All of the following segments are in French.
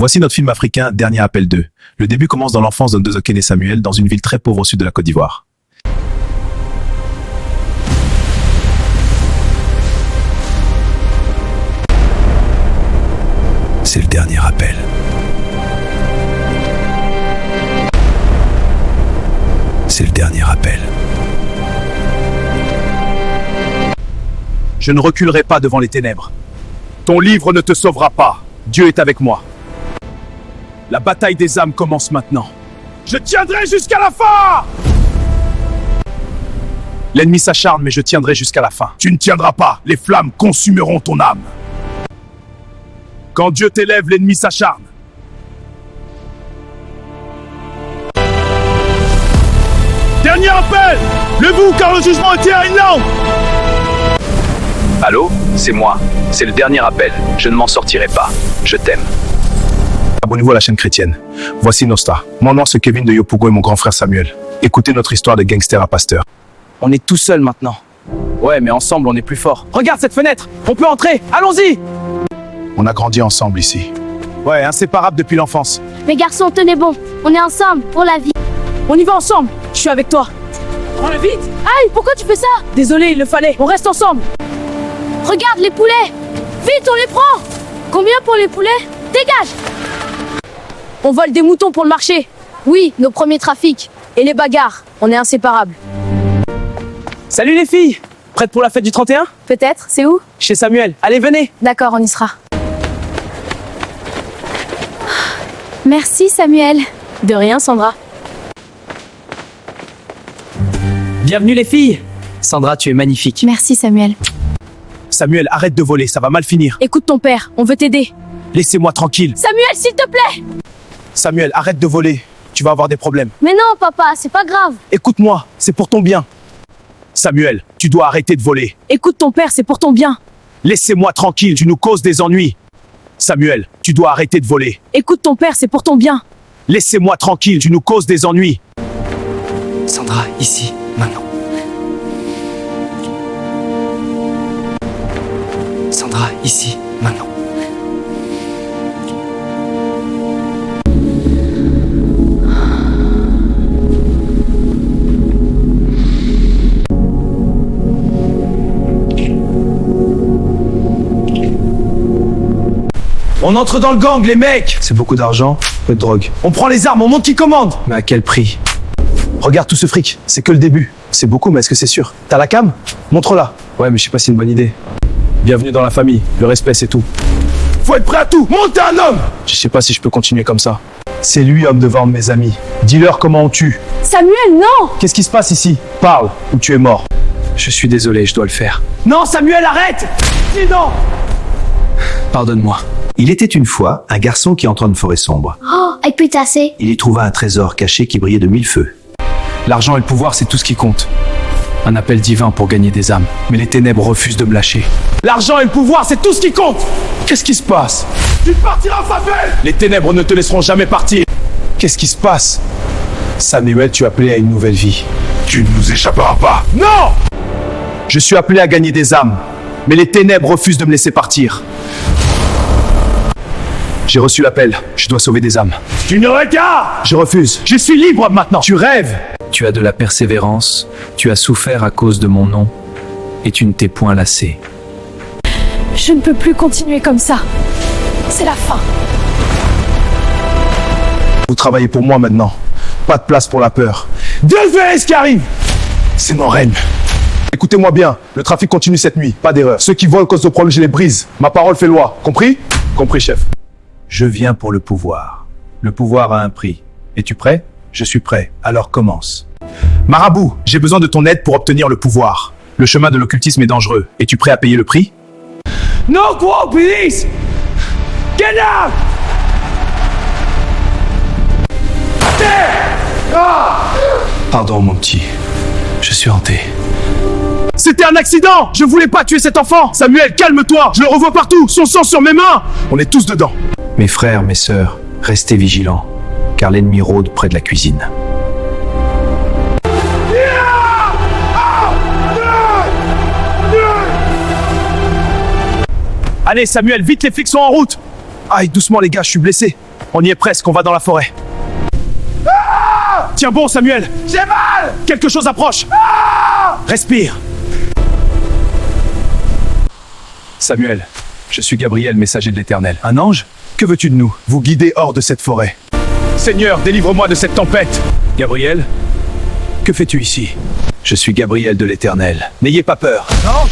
Voici notre film africain Dernier Appel 2. Le début commence dans l'enfance d'Ndozokene Samuel dans une ville très pauvre au sud de la Côte d'Ivoire. C'est le dernier appel. C'est le dernier appel. Je ne reculerai pas devant les ténèbres. Ton livre ne te sauvera pas. Dieu est avec moi. La bataille des âmes commence maintenant. Je tiendrai jusqu'à la fin! L'ennemi s'acharne, mais je tiendrai jusqu'à la fin. Tu ne tiendras pas. Les flammes consumeront ton âme. Quand Dieu t'élève, l'ennemi s'acharne. Dernier appel! Levez-vous car le jugement est imminent! Allô? C'est moi. C'est le dernier appel. Je ne m'en sortirai pas. Je t'aime. Abonnez-vous à la chaîne chrétienne. Voici Nostra. Mon nom c'est Kevin de Yopougo et mon grand frère Samuel. Écoutez notre histoire de gangster à pasteur. On est tout seul maintenant. Ouais, mais ensemble, on est plus fort. Regarde cette fenêtre! On peut entrer! Allons-y! On a grandi ensemble ici. Ouais, inséparables depuis l'enfance. Mais garçons, tenez bon, on est ensemble pour la vie. On y va ensemble! Je suis avec toi! Prends-le vite! Aïe, pourquoi tu fais ça? Désolé, il le fallait. On reste ensemble! Regarde les poulets! Vite, on les prend! Combien pour les poulets? Dégage! On vole des moutons pour le marché. Oui, nos premiers trafics. Et les bagarres. On est inséparables. Salut les filles! Prêtes pour la fête du 31? Peut-être, c'est où? Chez Samuel. Allez, venez! D'accord, on y sera. Merci Samuel. De rien, Sandra. Bienvenue les filles! Sandra, tu es magnifique. Merci Samuel. Samuel, arrête de voler, ça va mal finir. Écoute ton père, on veut t'aider. Laissez-moi tranquille. Samuel, s'il te plaît! Samuel, arrête de voler. Tu vas avoir des problèmes. Mais non, papa, c'est pas grave. Écoute-moi, c'est pour ton bien. Samuel, tu dois arrêter de voler. Écoute ton père, c'est pour ton bien. Laissez-moi tranquille, tu nous causes des ennuis. Samuel, tu dois arrêter de voler. Écoute ton père, c'est pour ton bien. Laissez-moi tranquille, tu nous causes des ennuis. Sandra, ici, maintenant. Sandra, ici, maintenant. On entre dans le gang, les mecs. C'est beaucoup d'argent, peu de drogue. On prend les armes, on monte qui commande. Mais à quel prix? Regarde tout ce fric, c'est que le début. C'est beaucoup, mais est-ce que c'est sûr? T'as la cam? Montre-la. Ouais, mais je sais pas si c'est une bonne idée. Bienvenue dans la famille, le respect c'est tout. Faut être prêt à tout, monte un homme! Je sais pas si je peux continuer comme ça. C'est lui, homme de vendre, mes amis. Dis-leur comment on tue. Samuel, non! Qu'est-ce qui se passe ici? Parle, ou tu es mort. Je suis désolé, je dois le faire. Non, Samuel, arrête! Dis non! Pardonne-moi. Il était une fois un garçon qui entra dans une forêt sombre. Oh, avec pétassé. Il y trouva un trésor caché qui brillait de 1000 feux. L'argent et le pouvoir, c'est tout ce qui compte. Un appel divin pour gagner des âmes. Mais les ténèbres refusent de me lâcher. L'argent et le pouvoir, c'est tout ce qui compte! Qu'est-ce qui se passe? Tu partiras, Samuel! Les ténèbres ne te laisseront jamais partir! Qu'est-ce qui se passe? Samuel, tu es appelé à une nouvelle vie. Tu ne nous échapperas pas! Non! Je suis appelé à gagner des âmes. Mais les ténèbres refusent de me laisser partir. J'ai reçu l'appel. Je dois sauver des âmes. Tu ne regardes! Je refuse. Je suis libre maintenant. Tu rêves! Tu as de la persévérance, tu as souffert à cause de mon nom, et tu ne t'es point lassé. Je ne peux plus continuer comme ça. C'est la fin. Vous travaillez pour moi maintenant. Pas de place pour la peur. Delvez qui arrive! C'est mon règne. Écoutez-moi bien, le trafic continue cette nuit, pas d'erreur. Ceux qui volent causent de problèmes, je les brise. Ma parole fait loi, compris? Compris, chef. Je viens pour le pouvoir. Le pouvoir a un prix. Es-tu prêt? Je suis prêt, alors commence. Marabout, j'ai besoin de ton aide pour obtenir le pouvoir. Le chemin de l'occultisme est dangereux. Es-tu prêt à payer le prix? No, go, police! Get out! Pardon, mon petit. Je suis hanté. C'était un accident! Je voulais pas tuer cet enfant! Samuel, calme-toi! Je le revois partout! Son sang sur mes mains! On est tous dedans! Mes frères, mes sœurs, restez vigilants, car l'ennemi rôde près de la cuisine. Allez, Samuel, vite, les flics sont en route! Aïe, doucement les gars, je suis blessé. On y est presque, on va dans la forêt. Tiens bon, Samuel. J'ai mal. Quelque chose approche. Respire. Samuel, je suis Gabriel, messager de l'Éternel. Un ange? Que veux-tu de nous? Vous guider hors de cette forêt. Seigneur, délivre-moi de cette tempête. Gabriel, que fais-tu ici? Je suis Gabriel de l'Éternel. N'ayez pas peur. Ange?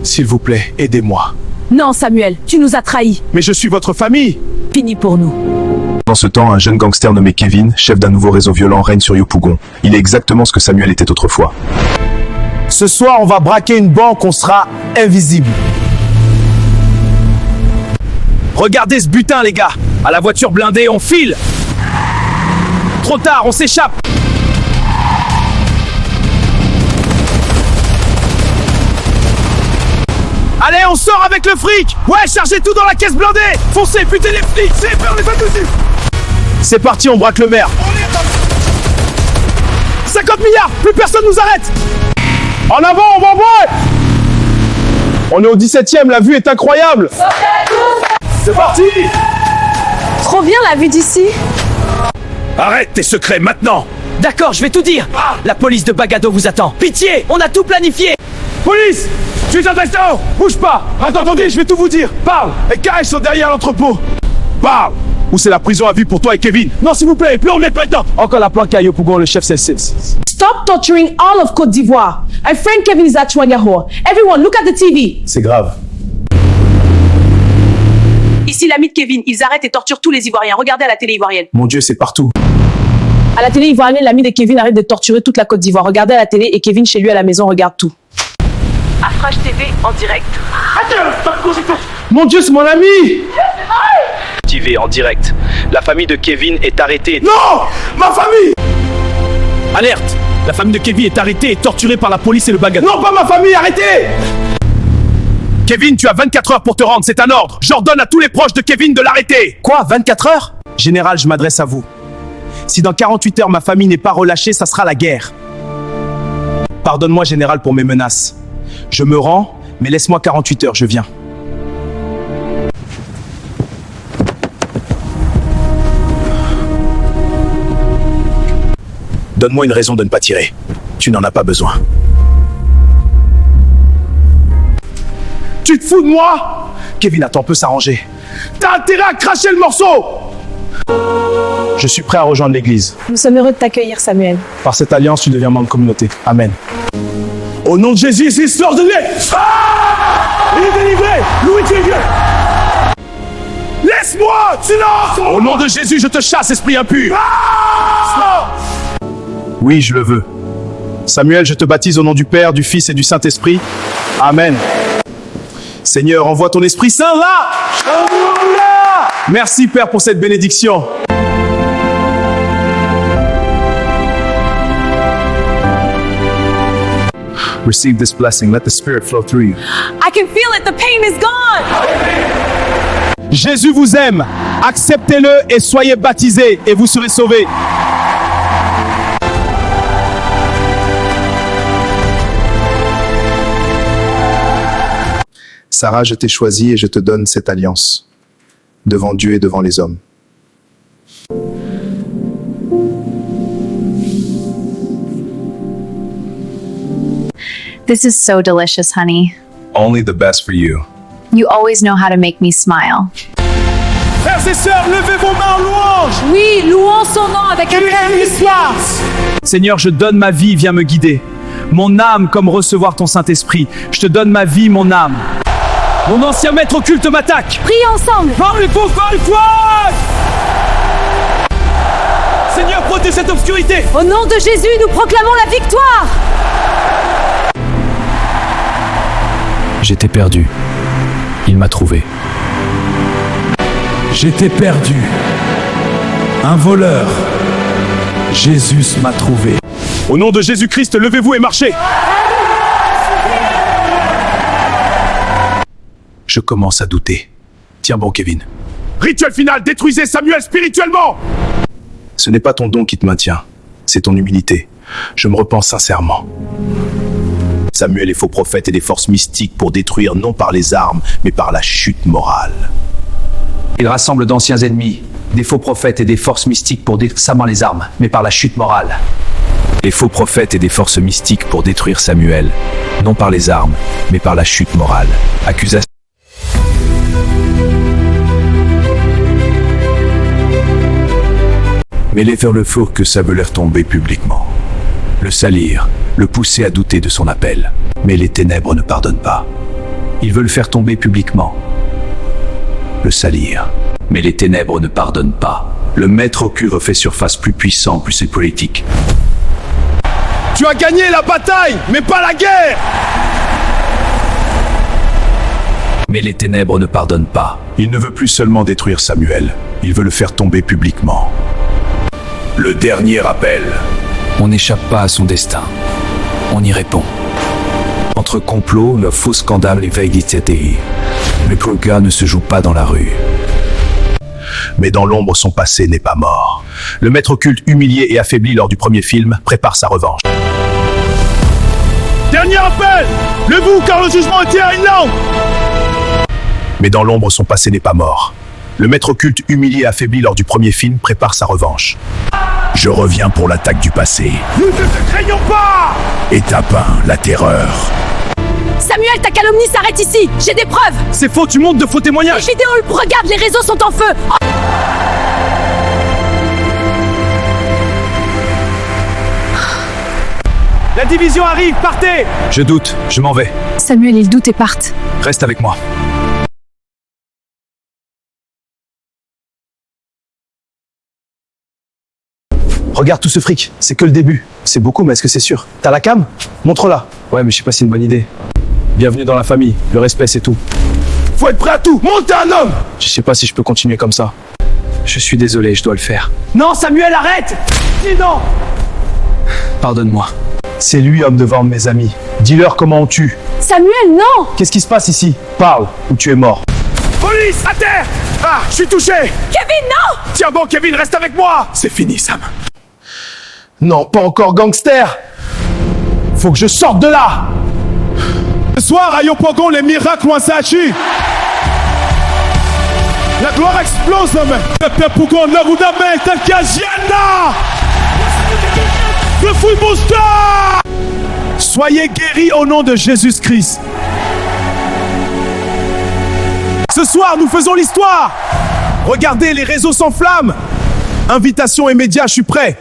S'il vous plaît, aidez-moi. Non, Samuel, tu nous as trahis. Mais je suis votre famille. Fini pour nous. Dans ce temps, un jeune gangster nommé Kevin, chef d'un nouveau réseau violent, règne sur Yopougon. Il est exactement ce que Samuel était autrefois. Ce soir, on va braquer une banque, on sera invisible. Regardez ce butin, les gars. À la voiture blindée, on file. Trop tard, on s'échappe. Allez, on sort avec le fric. Ouais, chargez tout dans la caisse blindée. Foncez, butez les flics. C'est peur, les dessus. C'est parti, on braque le maire. 50 milliards, plus personne nous arrête. En avant, on va voir. On est au 17e, la vue est incroyable. C'est parti. Trop bien la vue d'ici. Arrête tes secrets maintenant. D'accord, je vais tout dire. La police de Bagado vous attend. Pitié, on a tout planifié. Police, je suis intestin. Bouge pas. Attendez, je vais tout vous dire. Parle. Les carrés sont derrière l'entrepôt. Parle. Ou c'est la prison à vie pour toi et Kevin. Non, s'il vous plaît, plus on met maintenant. Encore la planque à Yopougon, le chef c'est. Stop torturing all of Côte d'Ivoire. My friend Kevin is at Chouaniaho. Everyone, look at the TV. C'est grave. Ici l'ami de Kevin, ils arrêtent et torturent tous les Ivoiriens. Regardez à la télé ivoirienne. Mon Dieu, c'est partout. À la télé ivoirienne, l'ami de Kevin arrête de torturer toute la Côte d'Ivoire. Regardez à la télé et Kevin chez lui à la maison regarde tout. Afrache TV en direct. Mon Dieu, c'est mon ami. TV en direct. La famille de Kevin est arrêtée. Non, ma famille. Alerte. La famille de Kevin est arrêtée et torturée par la police et le Bagado. Non, pas ma famille, arrêtez. Kevin, tu as 24 heures pour te rendre, c'est un ordre. J'ordonne à tous les proches de Kevin de l'arrêter. Quoi, 24 heures? Général, je m'adresse à vous. Si dans 48 heures ma famille n'est pas relâchée, ça sera la guerre. Pardonne-moi, général, pour mes menaces. Je me rends, mais laisse-moi 48 heures, je viens. Donne-moi une raison de ne pas tirer. Tu n'en as pas besoin. Tu te fous de moi? Kevin, attends, on peut s'arranger. T'as intérêt à cracher le morceau! Je suis prêt à rejoindre l'église. Nous sommes heureux de t'accueillir, Samuel. Par cette alliance, tu deviens membre de communauté. Amen. Au nom de Jésus, c'est l'histoire de Dieu. Ah! Il est délivré. Louis Dieu. Laisse-moi, silence! Au nom de Jésus, je te chasse, esprit impur. Ah! Oui, je le veux. Samuel, je te baptise au nom du Père, du Fils et du Saint-Esprit. Amen. Seigneur, envoie ton Esprit Saint là. Merci, Père, pour cette bénédiction. Receive this blessing. Let the Spirit flow through you. I can feel it, the pain is gone. Jésus vous aime. Acceptez-le et soyez baptisés et vous serez sauvés. Sarah, je t'ai choisi et je te donne cette alliance, devant Dieu et devant les hommes. This is so delicious, honey. Only the best for you. You always know how to make me smile. Frères et sœurs, levez vos mains en louange. Oui, louons son nom avec un cœur d'histoire. Seigneur, je donne ma vie, viens me guider. Mon âme comme recevoir ton Saint-Esprit. Je te donne ma vie, mon âme. Mon ancien maître occulte m'attaque. Priez ensemble. Parle pour toi. Seigneur, protège cette obscurité. Au nom de Jésus, nous proclamons la victoire. J'étais perdu. Il m'a trouvé. J'étais perdu. Un voleur. Jésus m'a trouvé. Au nom de Jésus-Christ, levez-vous et marchez. Je commence à douter. Tiens bon, Kevin. Rituel final, détruisez Samuel spirituellement. Ce n'est pas ton don qui te maintient, c'est ton humilité. Je me repens sincèrement. Samuel est faux prophète et des forces mystiques pour détruire non par les armes, mais par la chute morale. Il rassemble d'anciens ennemis, des faux prophètes et des forces mystiques pour détruire Sam les armes, mais par la chute morale. Les faux prophètes et des forces mystiques pour détruire Samuel, non par les armes, mais par la chute morale. Accusation. Mêlé vers le four que ça veut leur tomber publiquement. Le salir, le pousser à douter de son appel. Mais les ténèbres ne pardonnent pas. Ils veulent faire tomber publiquement. Le salir. Mais les ténèbres ne pardonnent pas. Le maître occulte refait surface plus puissant, plus c'est politique. Tu as gagné la bataille, mais pas la guerre! Mais les ténèbres ne pardonnent pas. Il ne veut plus seulement détruire Samuel, il veut le faire tomber publiquement. Le dernier appel. On n'échappe pas à son destin. On y répond. Entre complot, le faux scandale et veille d'ITTI. Le purga ne se joue pas dans la rue. Mais dans l'ombre, son passé n'est pas mort. Le maître occulte, humilié et affaibli lors du premier film, prépare sa revanche. Dernier appel! Levez-vous car le jugement est à une langue! Mais dans l'ombre, son passé n'est pas mort. Le maître occulte, humilié et affaibli lors du premier film, prépare sa revanche. Je reviens pour l'attaque du passé. Nous ne te craignons pas! Étape 1, la terreur. Samuel, ta calomnie s'arrête ici. J'ai des preuves. C'est faux, tu montes de faux témoignages! Les vidéos, regarde, les réseaux sont en feu. Oh. La division arrive, partez! Je doute, je m'en vais. Samuel, il doute et parte. Reste avec moi. Regarde tout ce fric, c'est que le début. C'est beaucoup, mais est-ce que c'est sûr? T'as la cam? Montre-la. Ouais, mais je sais pas si c'est une bonne idée. Bienvenue dans la famille, le respect c'est tout. Faut être prêt à tout! Monte, t'es un homme! Je sais pas si je peux continuer comme ça. Je suis désolé, je dois le faire. Non, Samuel, arrête! Dis non! Pardonne-moi. C'est lui, homme de vendre, mes amis. Dis-leur comment on tue. Samuel, non. Qu'est-ce qui se passe ici? Parle, ou tu es mort. Police, à terre! Ah, je suis touché! Kevin, non. Tiens bon, Kevin, reste avec moi! C'est fini, Sam. Non, pas encore gangster! Faut que je sorte de là! Ce soir, à Yopougon, les miracles ont s'agit. La gloire explose, même. Le Pougon, le Roudamé, Tankajiana! Le Full Booster! Soyez guéris au nom de Jésus-Christ. Ce soir, nous faisons l'histoire. Regardez, les réseaux s'enflamment. Invitation immédiate, je suis prêt.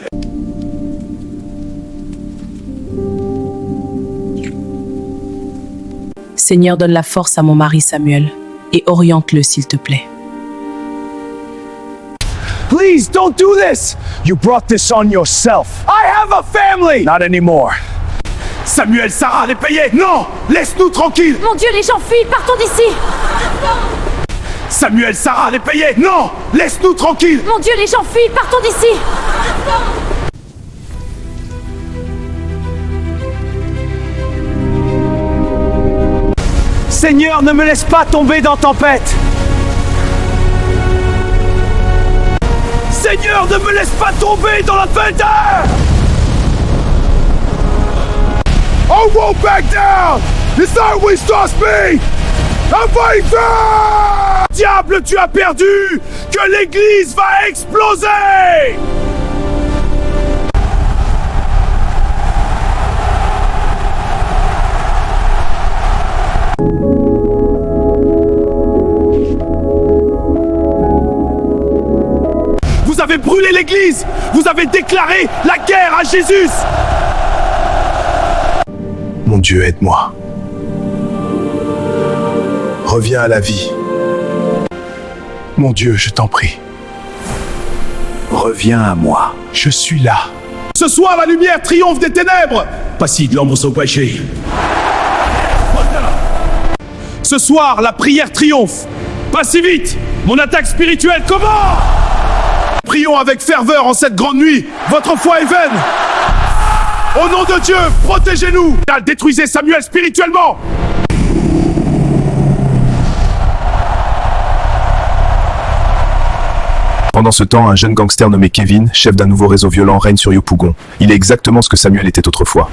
Seigneur, donne la force à mon mari Samuel et oriente-le s'il te plaît. Please don't do this. You brought this on yourself. I have a family. Not anymore. Samuel, Sarah, les payer. Non, laisse-nous tranquilles. Mon Dieu, les gens fuient, partons d'ici. Samuel, Sarah, les payer. Non, laisse-nous tranquilles. Mon Dieu, les gens fuient, partons d'ici. Seigneur, ne me laisse pas tomber dans tempête! Seigneur, ne me laisse pas tomber dans la thunder! I won't back down! It's always stops me! A fighter! Diable, tu as perdu! Que l'église va exploser! Vous avez brûlé l'église! Vous avez déclaré la guerre à Jésus! Mon Dieu, aide-moi. Reviens à la vie. Mon Dieu, je t'en prie. Reviens à moi. Je suis là. Ce soir, la lumière triomphe des ténèbres! Pas si de l'ombre sont péché. Ce soir, la prière triomphe. Pas si vite! Mon attaque spirituelle commence! Prions avec ferveur en cette grande nuit. Votre foi est vaine. Au nom de Dieu, protégez-nous. Détruisez Samuel spirituellement. Pendant ce temps, un jeune gangster nommé Kevin, chef d'un nouveau réseau violent, règne sur Yopougon. Il est exactement ce que Samuel était autrefois.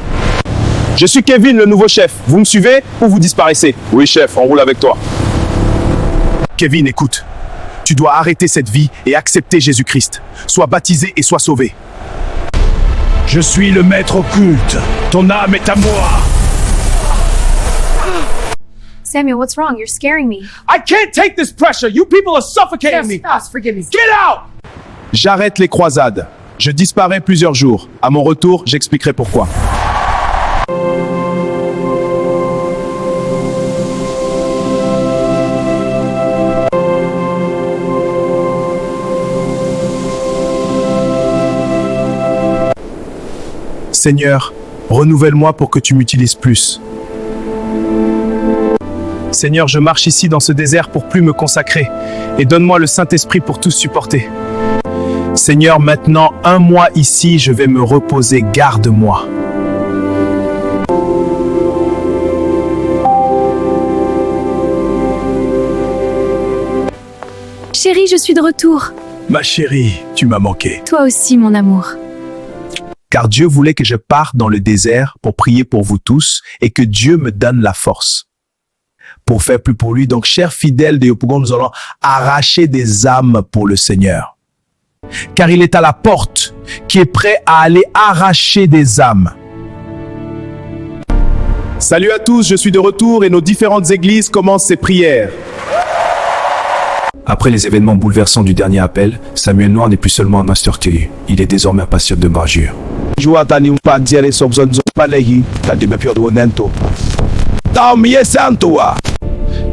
Je suis Kevin, le nouveau chef. Vous me suivez ou vous disparaissez? Oui, chef, on roule avec toi. Kevin, écoute. Tu dois arrêter cette vie et accepter Jésus-Christ. Sois baptisé et sois sauvé. Je suis le maître occulte. Ton âme est à moi. Samuel, what's wrong? You're scaring me. I can't take this pressure. You people are suffocating me. Forgive me. Get out! J'arrête les croisades. Je disparais plusieurs jours. À mon retour, j'expliquerai pourquoi. Seigneur, renouvelle-moi pour que tu m'utilises plus. Seigneur, je marche ici dans ce désert pour plus me consacrer et donne-moi le Saint-Esprit pour tout supporter. Seigneur, maintenant, 1 mois ici, je vais me reposer, garde-moi. Chérie, je suis de retour. Ma chérie, tu m'as manqué. Toi aussi, mon amour. Car Dieu voulait que je parte dans le désert pour prier pour vous tous et que Dieu me donne la force pour faire plus pour lui. Donc, chers fidèles de Yopougon, nous allons arracher des âmes pour le Seigneur. Car il est à la porte qui est prêt à aller arracher des âmes. Salut à tous, je suis de retour et nos différentes églises commencent ces prières. Après les événements bouleversants du dernier appel, Samuel Noir n'est plus seulement un master TU, il est désormais un pasteur de bravoure.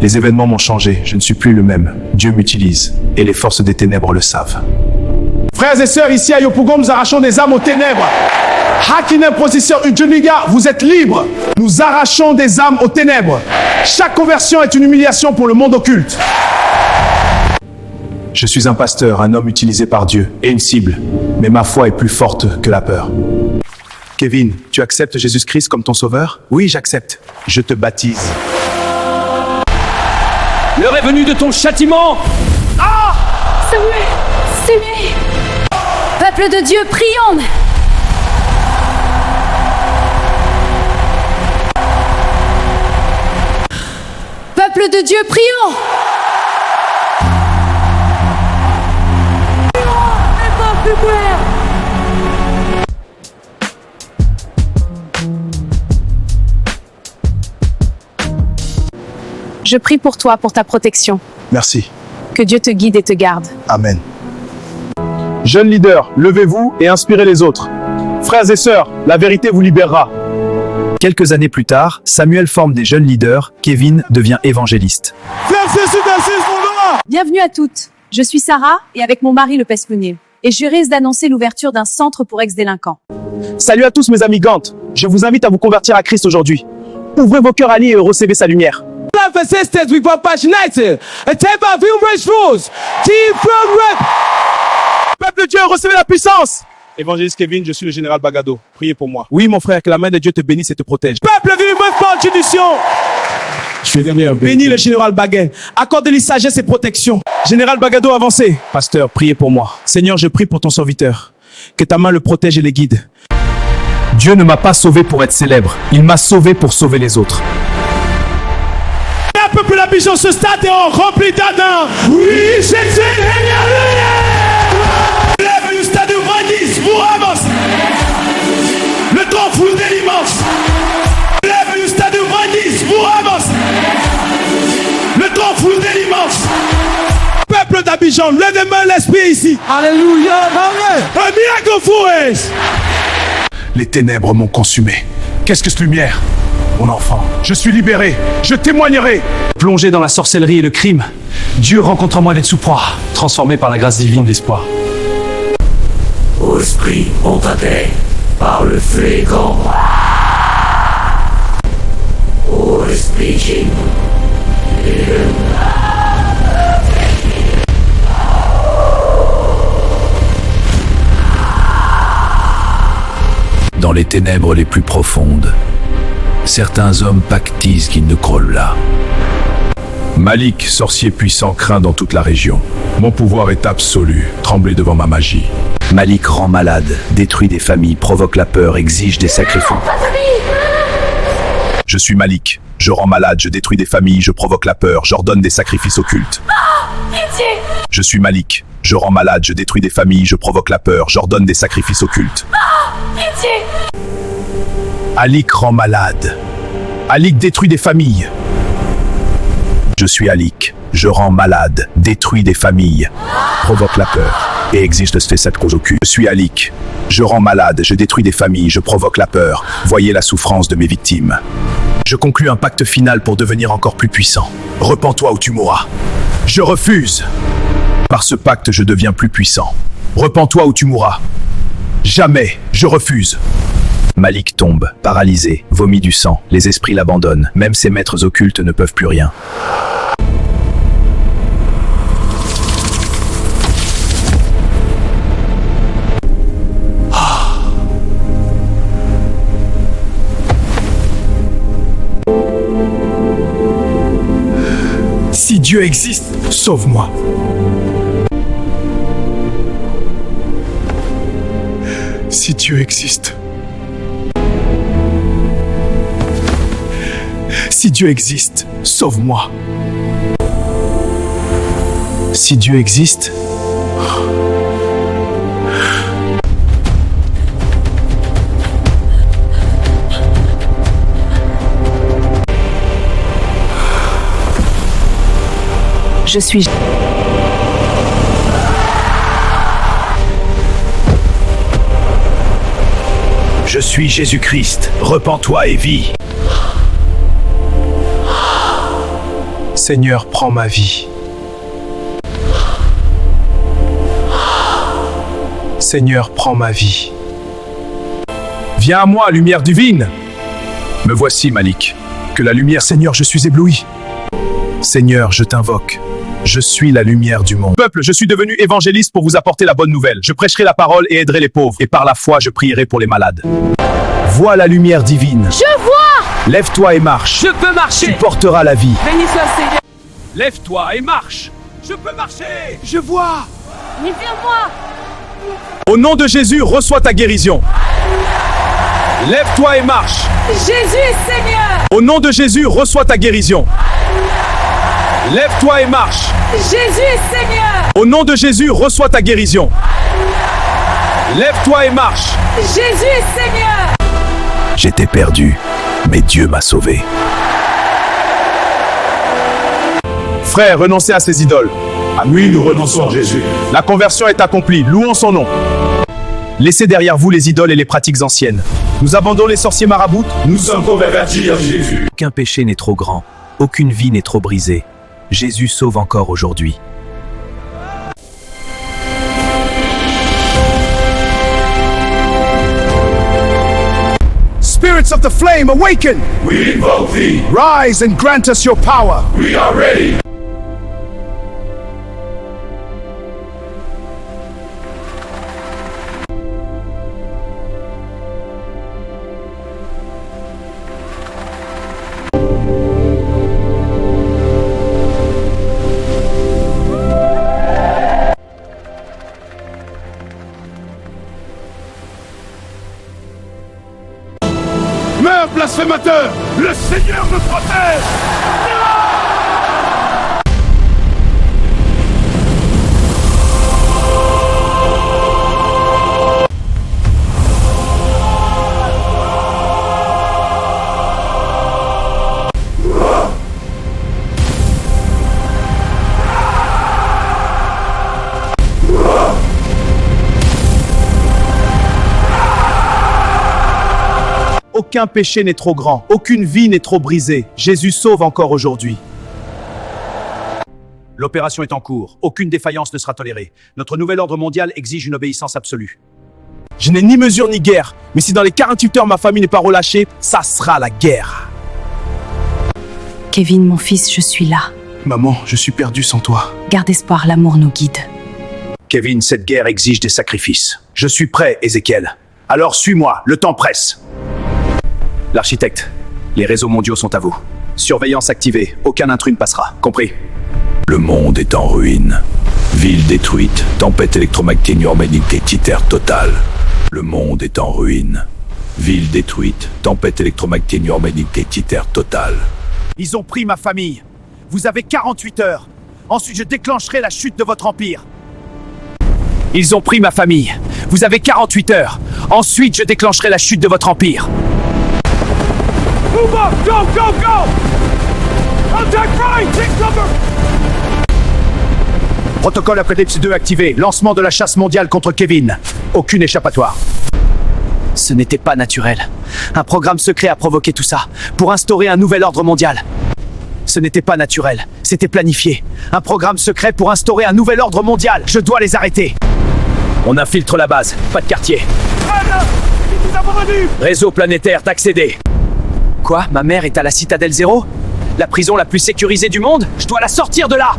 Les événements m'ont changé, je ne suis plus le même. Dieu m'utilise, et les forces des ténèbres le savent. Frères et sœurs, ici à Yopougon, nous arrachons des âmes aux ténèbres. Hakinem position Ujuniga, vous êtes libres. Nous arrachons des âmes aux ténèbres. Chaque conversion est une humiliation pour le monde occulte. Je suis un pasteur, un homme utilisé par Dieu et une cible, mais ma foi est plus forte que la peur. Kevin, tu acceptes Jésus-Christ comme ton sauveur? Oui, j'accepte. Je te baptise. L'heure est venue de ton châtiment. Samuel! Peuple de Dieu, prions! Peuple de Dieu, prions! Je prie pour toi, pour ta protection. Merci. Que Dieu te guide et te garde. Amen. Jeunes leaders, levez-vous et inspirez les autres. Frères et sœurs, la vérité vous libérera. Quelques années plus tard, Samuel forme des jeunes leaders, Kevin devient évangéliste. Bienvenue à toutes. Je suis Sarah et avec mon mari le Pespenil. Et je risque d'annoncer l'ouverture d'un centre pour ex-délinquants. Salut à tous mes amis Gant. Je vous invite à vous convertir à Christ aujourd'hui. Ouvrez vos cœurs à lui et recevez sa lumière. Peuple de Dieu, recevez la puissance. Évangéliste Kevin, je suis le général Bagado. Priez pour moi. Oui, mon frère, que la main de Dieu te bénisse et te protège. Peuple, vivez votre constitution. Je vais dernier. Bénis le général Baguet. Accorde-lui sagesse et protection. Général Bagado, avancez. Pasteur, priez pour moi. Seigneur, je prie pour ton serviteur. Que ta main le protège et le guide. Dieu ne m'a pas sauvé pour être célèbre, il m'a sauvé pour sauver les autres. Un peuple d'ambition, ce stade est rempli d'Adam. Oui, c'est lève le stade de Vandis, vous avance. Le temps fou de l'immense. Lève le stade de Vandis, vous avance. Le temps fou de l'immense. Peuple d'Abidjan, levez-moi l'esprit ici. Alléluia, amen. Un miracle fou est. Les ténèbres m'ont consumé. Qu'est-ce que cette lumière? Mon enfant, je suis libéré. Je témoignerai. Plongé dans la sorcellerie et le crime, Dieu rencontre en moi d'être sous proie, transformé par la grâce divine d'espoir. Ô esprit, on t'attaque par le feu et grand. Ô esprit qui Dans les ténèbres les plus profondes, certains hommes pactisent qu'ils ne crôlent là. Malik, sorcier puissant, craint dans toute la région. Mon pouvoir est absolu. Tremblez devant ma magie. Malik rend malade, détruit des familles, provoque la peur, exige des sacrifices. Je suis Malik. Je rends malade, je détruis des familles, je provoque la peur, j'ordonne des sacrifices occultes. Je suis Malik. Je rends malade, je détruis des familles, je provoque la peur, j'ordonne des sacrifices occultes. Pitié! Alik rend malade. Alik détruit des familles. Je suis Alik. Je rends malade, détruis des familles, provoque la peur et exige de se faire cette cause occulte. Je suis Alik. Je rends malade, je détruis des familles, je provoque la peur. Voyez la souffrance de mes victimes. Je conclus un pacte final pour devenir encore plus puissant. Repens-toi ou tu mourras. Je refuse. Par ce pacte, je deviens plus puissant. Repens-toi ou tu mourras. Jamais, je refuse. Malik tombe, paralysé, vomit du sang. Les esprits l'abandonnent. Même ses maîtres occultes ne peuvent plus rien. Si Dieu existe, sauve-moi. Si Dieu existe. Si Dieu existe, sauve-moi. Si Dieu existe. Je suis... Je suis Jésus-Christ. Repens-toi et vis. Seigneur, prends ma vie. Seigneur, prends ma vie. Viens à moi, lumière divine. Me voici, Malik. Que la lumière, Seigneur, je suis ébloui. Seigneur, je t'invoque. Je suis la lumière du monde. Peuple, je suis devenu évangéliste pour vous apporter la bonne nouvelle. Je prêcherai la parole et aiderai les pauvres. Et par la foi, je prierai pour les malades. Vois la lumière divine. Je vois! Lève-toi et marche. Je peux marcher. Tu porteras la vie. Béni soit le Seigneur. Lève-toi et marche. Je peux marcher. Je vois. Mais viens-moi! Au nom de Jésus, reçois ta guérison. Lève-toi et marche. Jésus est Seigneur. Au nom de Jésus, reçois ta guérison. Lève-toi et marche. Jésus est Seigneur. Au nom de Jésus, reçois ta guérison. Lève-toi et marche. Jésus est Seigneur. J'étais perdu, mais Dieu m'a sauvé. Frères, renoncez à ces idoles. À lui, nous renonçons, Jésus. La conversion est accomplie, louons son nom. Laissez derrière vous les idoles et les pratiques anciennes. Nous abandonnons les sorciers marabouts. Nous sommes convertis en Jésus. Aucun péché n'est trop grand, aucune vie n'est trop brisée. Jésus sauve encore aujourd'hui. Spirits of the flame, awaken! We invoke thee. Rise and grant us your power. We are ready. Meurs, blasphémateur! Le Seigneur me protège! Aucun péché n'est trop grand, aucune vie n'est trop brisée. Jésus sauve encore aujourd'hui. L'opération est en cours. Aucune défaillance ne sera tolérée. Notre nouvel ordre mondial exige une obéissance absolue. Je n'ai ni mesure ni guerre, mais si dans les 48 heures ma famille n'est pas relâchée, ça sera la guerre. Kevin, mon fils, je suis là. Maman, je suis perdu sans toi. Garde espoir, l'amour nous guide. Kevin, cette guerre exige des sacrifices. Je suis prêt, Ézéchiel. Alors suis-moi, le temps presse. L'architecte, les réseaux mondiaux sont à vous. Surveillance activée, aucun intrus ne passera. Compris? Le monde est en ruine. Ville détruite, tempête électromagnétique totale. Le monde est en ruine. Ville détruite, tempête électromagnétique totale. Ils ont pris ma famille. Vous avez 48 heures. Ensuite, je déclencherai la chute de votre empire. Ils ont pris ma famille. Vous avez 48 heures. Ensuite, je déclencherai la chute de votre empire. Move up! Go, go, go! Attack right! Take cover! Protocole Apocalypse 2 activé. Lancement de la chasse mondiale contre Kevin. Aucune échappatoire. Ce n'était pas naturel. Un programme secret a provoqué tout ça, pour instaurer un nouvel ordre mondial. Ce n'était pas naturel, c'était planifié. Un programme secret pour instaurer un nouvel ordre mondial. Je dois les arrêter. On infiltre la base, pas de quartier. Réseau planétaire d'accéder. Quoi? Ma mère est à la Citadelle Zéro? La prison la plus sécurisée du monde? Je dois la sortir de là!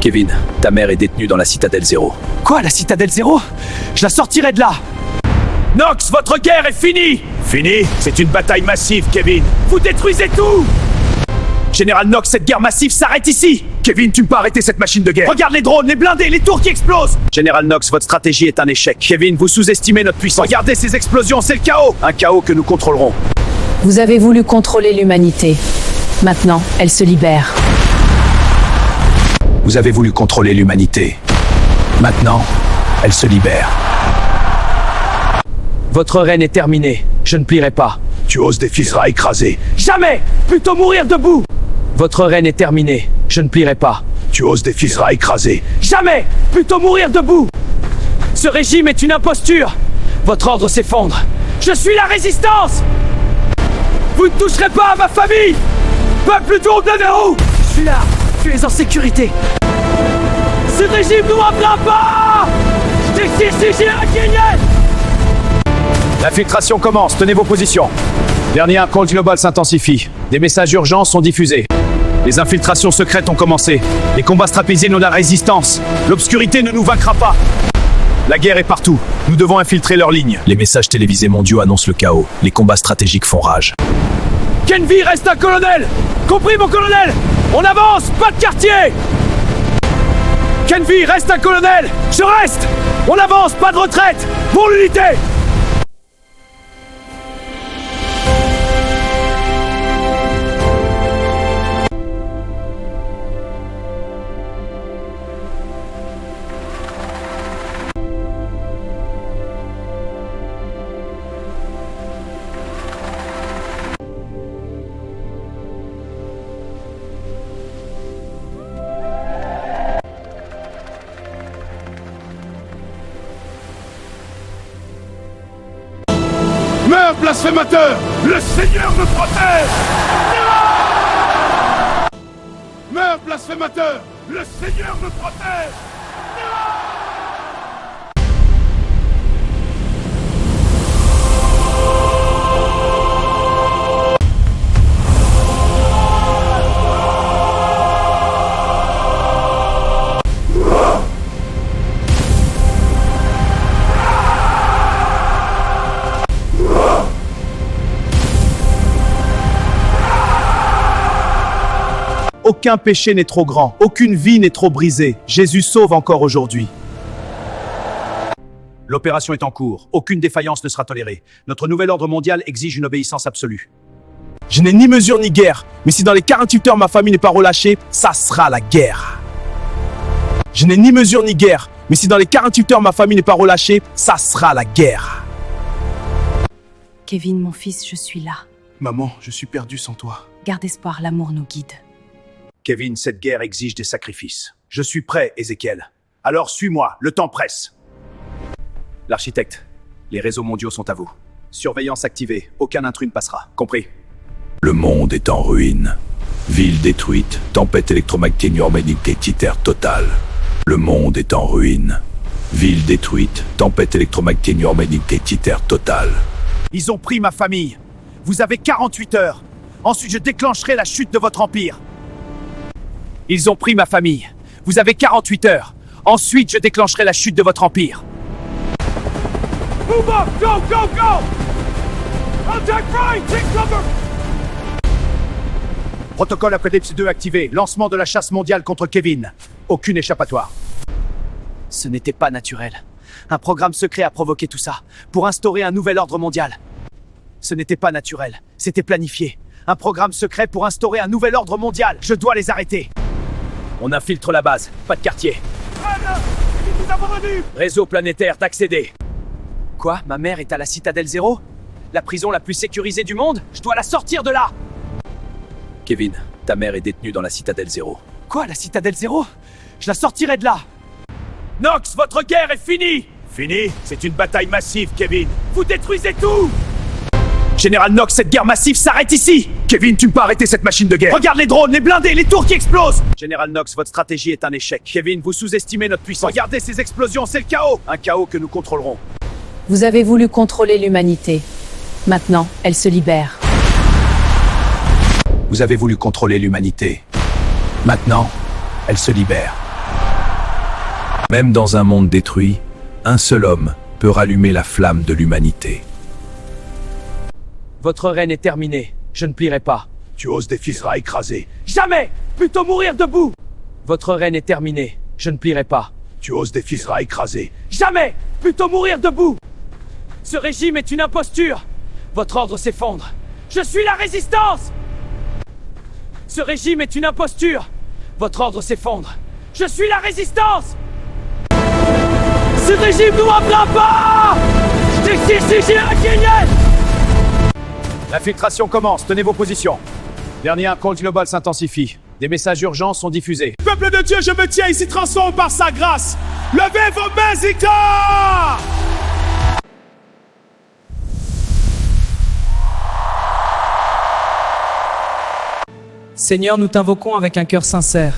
Kevin, ta mère est détenue dans la Citadelle Zéro. Quoi? La Citadelle Zéro? Je la sortirai de là! Nox, votre guerre est finie! Fini? C'est une bataille massive, Kevin. Vous détruisez tout! Général Nox, cette guerre massive s'arrête ici! Kevin, tu ne peux pas arrêter cette machine de guerre. Regarde les drones, les blindés, les tours qui explosent! Général Nox, votre stratégie est un échec. Kevin, vous sous-estimez notre puissance. Regardez ces explosions, c'est le chaos! Un chaos que nous contrôlerons. Vous avez voulu contrôler l'humanité. Maintenant, elle se libère. Vous avez voulu contrôler l'humanité. Maintenant, elle se libère. Votre règne est terminé. Je ne plierai pas. Tu oses défier sera écrasé. Jamais! Plutôt mourir debout! Votre règne est terminé. Je ne plierai pas. Tu oses défier sera écrasé. Jamais! Plutôt mourir debout! Ce régime est une imposture! Votre ordre s'effondre. Je suis la résistance! Vous ne toucherez pas à ma famille! Peuple du Haut-de-Nehru! Je suis là! Tu es en sécurité! Ce régime nous rendra pas! L'infiltration commence, tenez vos positions. Dernier call global s'intensifie. Des messages urgents sont diffusés. Les infiltrations secrètes ont commencé. Les combats stratégiques ont la résistance. L'obscurité ne nous vaincra pas. La guerre est partout. Nous devons infiltrer leurs lignes. Les messages télévisés mondiaux annoncent le chaos. Les combats stratégiques font rage. Kenvi reste un colonel! Compris, mon colonel? On avance, pas de quartier! Kenvi reste un colonel! Je reste! On avance, pas de retraite! Pour l'unité! Meurs, blasphémateur! Le Seigneur me protège! Meurs, blasphémateur! Le Seigneur me protège! Aucun péché n'est trop grand, aucune vie n'est trop brisée. Jésus sauve encore aujourd'hui. L'opération est en cours. Aucune défaillance ne sera tolérée. Notre nouvel ordre mondial exige une obéissance absolue. Je n'ai ni mesure ni guerre, mais si dans les 48 heures ma famille n'est pas relâchée, ça sera la guerre. Je n'ai ni mesure ni guerre, mais si dans les 48 heures ma famille n'est pas relâchée, ça sera la guerre. Kevin, mon fils, je suis là. Maman, je suis perdu sans toi. Garde espoir, l'amour nous guide. Kevin, cette guerre exige des sacrifices. Je suis prêt, Ézéchiel. Alors suis-moi, le temps presse. L'architecte, les réseaux mondiaux sont à vous. Surveillance activée, aucun intrus ne passera. Compris? Le monde est en ruine. Ville détruite, tempête électromagnétique totale. Le monde est en ruine. Ville détruite, tempête électromagnétique totale. Ils ont pris ma famille. Vous avez 48 heures. Ensuite, je déclencherai la chute de votre empire. Ils ont pris ma famille. Vous avez 48 heures. Ensuite, je déclencherai la chute de votre empire. Move up! Go, go, go! Attack right! Take cover! Protocole Apocalypse 2 activé. Lancement de la chasse mondiale contre Kevin. Aucune échappatoire. Ce n'était pas naturel. Un programme secret a provoqué tout ça, pour instaurer un nouvel ordre mondial. Ce n'était pas naturel, c'était planifié. Un programme secret pour instaurer un nouvel ordre mondial. Je dois les arrêter. On infiltre la base, pas de quartier. Réseau planétaire d'accéder. Quoi? Ma mère est à la Citadelle Zéro? La prison la plus sécurisée du monde? Je dois la sortir de là! Kevin, ta mère est détenue dans la Citadelle Zéro. Quoi, la Citadelle Zéro? Je la sortirai de là! Nox, votre guerre est finie! Fini? C'est une bataille massive, Kevin. Vous détruisez tout! Général Nox, cette guerre massive s'arrête ici! Kevin, tu ne peux pas arrêter cette machine de guerre. Regarde les drones, les blindés, les tours qui explosent! Général Nox, votre stratégie est un échec. Kevin, vous sous-estimez notre puissance. Regardez ces explosions, c'est le chaos! Un chaos que nous contrôlerons. Vous avez voulu contrôler l'humanité. Maintenant, elle se libère. Vous avez voulu contrôler l'humanité. Maintenant, elle se libère. Même dans un monde détruit, un seul homme peut rallumer la flamme de l'humanité. Votre règne est terminé. Je ne plierai pas. Tu oses défier sera écrasé. Jamais! Plutôt mourir debout! Votre règne est terminé. Je ne plierai pas. Tu oses défier sera écrasé. Jamais! Plutôt mourir debout! Ce régime est une imposture! Votre ordre s'effondre. Je suis la résistance! Ce régime est une imposture! Votre ordre s'effondre. Je suis la résistance! Ce régime nous rappellera pas! L'infiltration commence, tenez vos positions. Dernier call global s'intensifie. Des messages urgents sont diffusés. Peuple de Dieu, je me tiens ici transformé par sa grâce. Levez vos mains, Zika! Seigneur, nous t'invoquons avec un cœur sincère.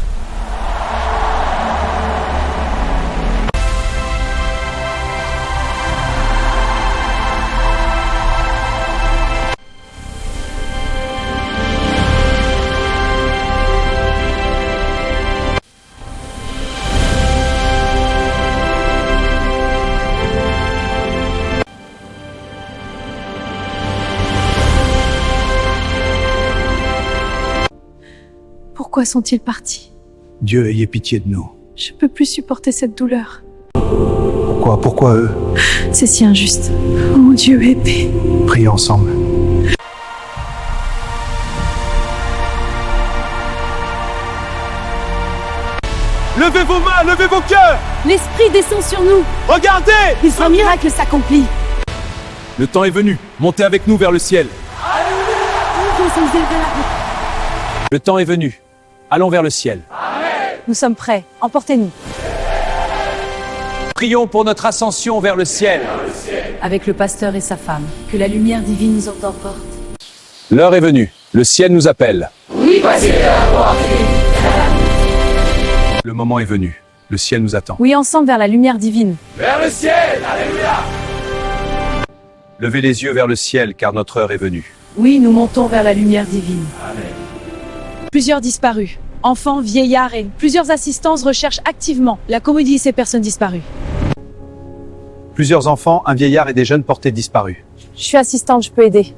Pourquoi sont-ils partis? Dieu, ayez pitié de nous. Je peux plus supporter cette douleur. Pourquoi eux? C'est si injuste. Oh mon Dieu, aie paix. Prions ensemble. Levez vos mains, levez vos cœurs! L'esprit descend sur nous. Regardez! Un miracle s'accomplit. Le temps est venu. Montez avec nous vers le ciel. Le temps est venu. Allons vers le ciel. Nous sommes prêts. Emportez-nous. Prions pour notre ascension vers le ciel. Avec le pasteur et sa femme, que la lumière divine nous emporte. L'heure est venue. Le ciel nous appelle. Le moment est venu. Le ciel nous attend. Oui, ensemble vers la lumière divine. Vers le ciel! Alléluia! Levez les yeux vers le ciel, car notre heure est venue. Oui, nous montons vers la lumière divine. Plusieurs disparus. Enfants, vieillards et plusieurs assistances recherchent activement la comédie et ces personnes disparues. Plusieurs enfants, un vieillard et des jeunes portés disparus. Je suis assistante, je peux aider.